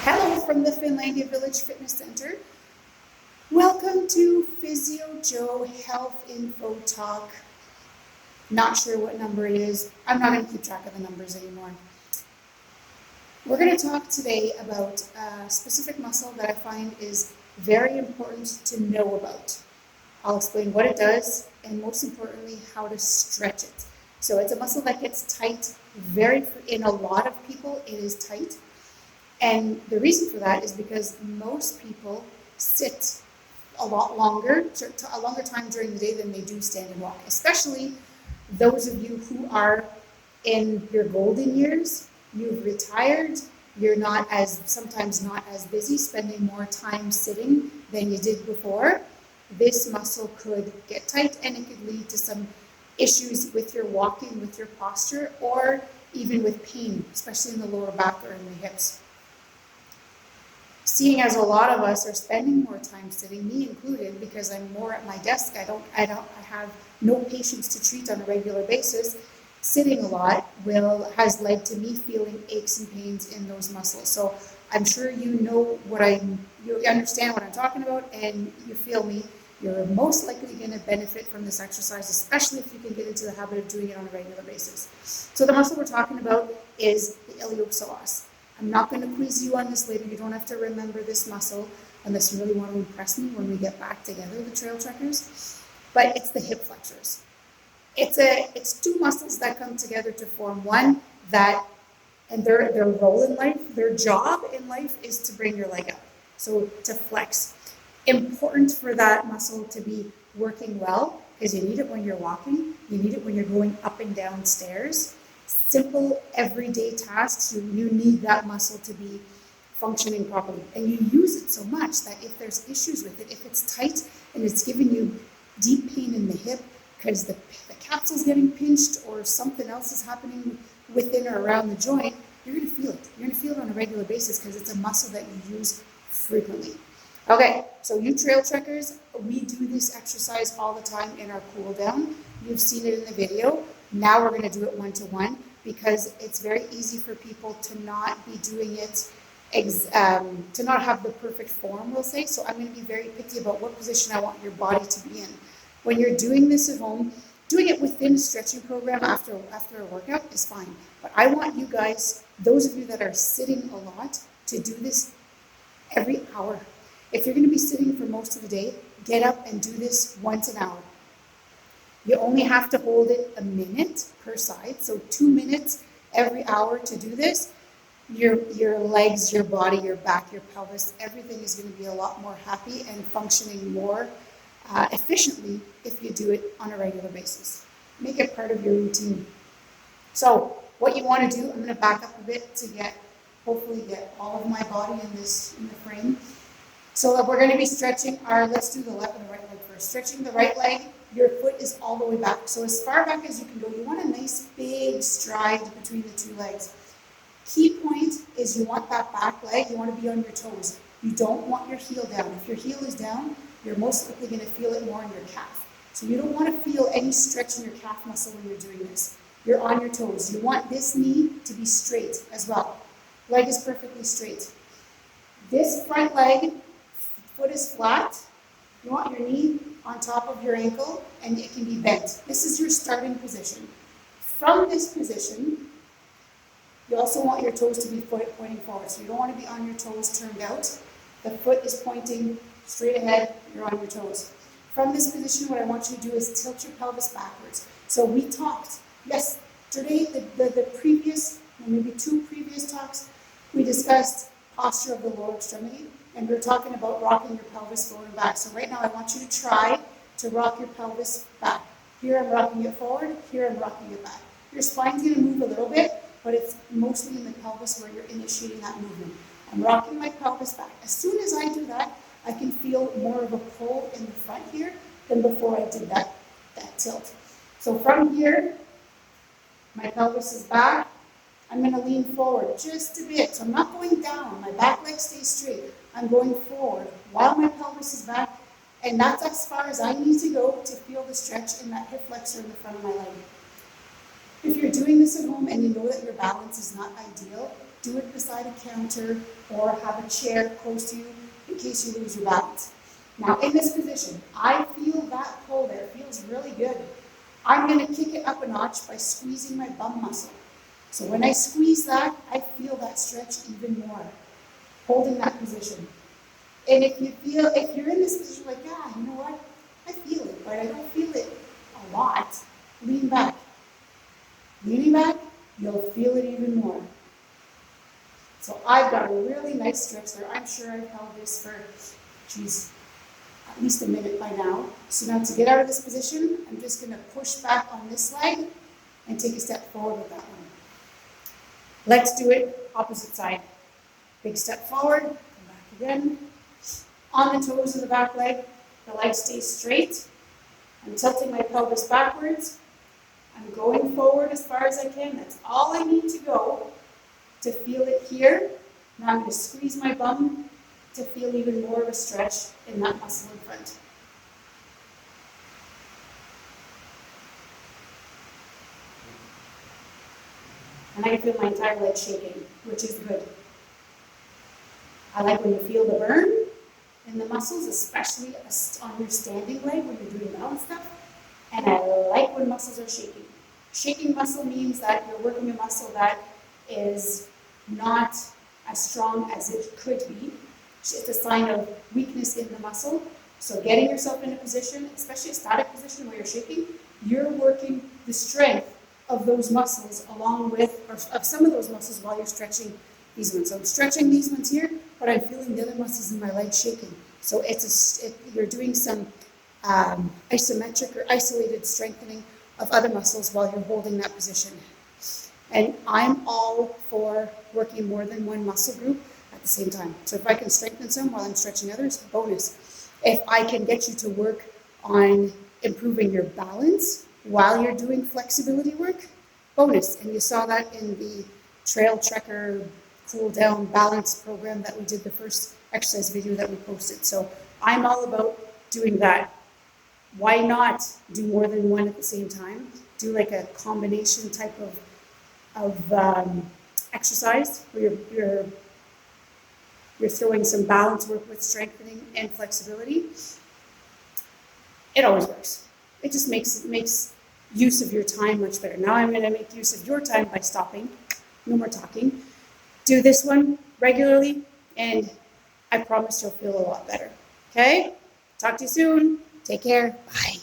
Hello from the Finlandia Village Fitness Center. Welcome to PhysioJo Health Info Talk. Not sure what number it is. I'm not going to keep track of the numbers anymore. We're going to talk today about a specific muscle that I find is very important to know about. I'll explain what it does and most importantly how to stretch it. So it's a muscle that gets tight in a lot of people it is tight. And the reason for that is because most people sit a longer time during the day than they do stand and walk, especially those of you who are in your golden years, you've retired, you're sometimes not as busy, spending more time sitting than you did before. This muscle could get tight and it could lead to some issues with your walking, with your posture, or even with pain, especially in the lower back or in the hips. Seeing as a lot of us are spending more time sitting, me included, because I'm more at my desk, I have no patients to treat on a regular basis. Sitting a lot has led to me feeling aches and pains in those muscles. So I'm sure you understand what I'm talking about, and you feel me. You're most likely going to benefit from this exercise, especially if you can get into the habit of doing it on a regular basis. So the muscle we're talking about is the iliopsoas. I'm not going to quiz you on this later. You don't have to remember this muscle unless you really want to impress me when we get back together, the trail trekkers. But it's the hip flexors. It's two muscles that come together to form one and their role in life, their job in life is to bring your leg up. So to flex. Important for that muscle to be working well because you need it when you're walking. You need it when you're going up and down stairs. Simple everyday tasks, you need that muscle to be functioning properly. And you use it so much that if there's issues with it, if it's tight and it's giving you deep pain in the hip because the capsule's getting pinched or something else is happening within or around the joint, you're going to feel it. You're going to feel it on a regular basis because it's a muscle that you use frequently. Okay, so you trail trekkers, we do this exercise all the time in our cool down. You've seen it in the video. Now we're going to do it one-to-one because it's very easy for people to not be doing it, to not have the perfect form, we'll say. So I'm going to be very picky about what position I want your body to be in. When you're doing this at home, doing it within a stretching program after a workout is fine. But I want you guys, those of you that are sitting a lot, to do this every hour. If you're going to be sitting for most of the day, get up and do this once an hour. You only have to hold it a minute per side, so 2 minutes every hour to do this. Your legs, your body, your back, your pelvis, everything is going to be a lot more happy and functioning more efficiently if you do it on a regular basis. Make it part of your routine. So what you want to do, I'm going to back up a bit to hopefully get all of my body in the frame. So we're going to be stretching let's do the left and the right leg first. Stretching the right leg, your foot is all the way back. So as far back as you can go, you want a nice big stride between the two legs. Key point is you want that back leg, you want to be on your toes. You don't want your heel down. If your heel is down, you're most likely going to feel it more in your calf. So you don't want to feel any stretch in your calf muscle when you're doing this. You're on your toes. You want this knee to be straight as well. Leg is perfectly straight. This front leg, foot is flat. You want your knee on top of your ankle and it can be bent. This is your starting position. From this position, you also want your toes to be pointing forward. So you don't want to be on your toes turned out. The foot is pointing straight ahead, you're on your toes. From this position, what I want you to do is tilt your pelvis backwards. So we talked yesterday, the previous, maybe 2 previous talks, we discussed posture of the lower extremity. And we're talking about rocking your pelvis forward and back. So right now I want you to try to rock your pelvis back. Here I'm rocking it forward, here I'm rocking it back. Your spine's going to move a little bit, but it's mostly in the pelvis where you're initiating that movement. I'm rocking my pelvis back. As soon as I do that, I can feel more of a pull in the front here than before I did that tilt. So from here, my pelvis is back. I'm going to lean forward just a bit. So I'm not going down. My back leg stays straight. I'm going forward while my pelvis is back. And that's as far as I need to go to feel the stretch in that hip flexor in the front of my leg. If you're doing this at home and you know that your balance is not ideal, do it beside a counter or have a chair close to you in case you lose your balance. Now in this position, I feel that pull there, feels really good. I'm going to kick it up a notch by squeezing my bum muscle. So when I squeeze that, I feel that stretch even more, holding that position. And if you're in this position like, yeah, you know what, I feel it, but I don't feel it a lot, lean back. Leaning back, you'll feel it even more. So I've got a really nice stretch there. I'm sure I've held this for, at least a minute by now. So now to get out of this position, I'm just going to push back on this leg and take a step forward with that one. Let's do it opposite side. Big step forward, come back again. On the toes of the back leg, the leg stays straight. I'm tilting my pelvis backwards. I'm going forward as far as I can. That's all I need to go to feel it here. Now I'm going to squeeze my bum to feel even more of a stretch in that muscle in front. And I can feel my entire leg shaking, which is good. I like when you feel the burn in the muscles, especially on your standing leg when you're doing balance stuff. And I like when muscles are shaking. Shaking muscle means that you're working a muscle that is not as strong as it could be. It's a sign of weakness in the muscle. So getting yourself in a position, especially a static position where you're shaking, you're working the strength of those muscles along with, or of some of those muscles while you're stretching these ones. So I'm stretching these ones here, but I'm feeling the other muscles in my leg shaking. So you're doing some isometric or isolated strengthening of other muscles while you're holding that position. And I'm all for working more than one muscle group at the same time. So if I can strengthen some while I'm stretching others, bonus. If I can get you to work on improving your balance while you're doing flexibility work, bonus. And you saw that in the Trail Trekker cool down balance program that we did, the first exercise video that we posted. So I'm all about doing that. Why not do more than one at the same time? Do like a combination type of exercise where you're throwing some balance work with strengthening and flexibility. It always works. It just makes use of your time much better. Now I'm going to make use of your time by stopping. No more talking. Do this one regularly, and I promise you'll feel a lot better. Okay? Talk to you soon. Take care. Bye.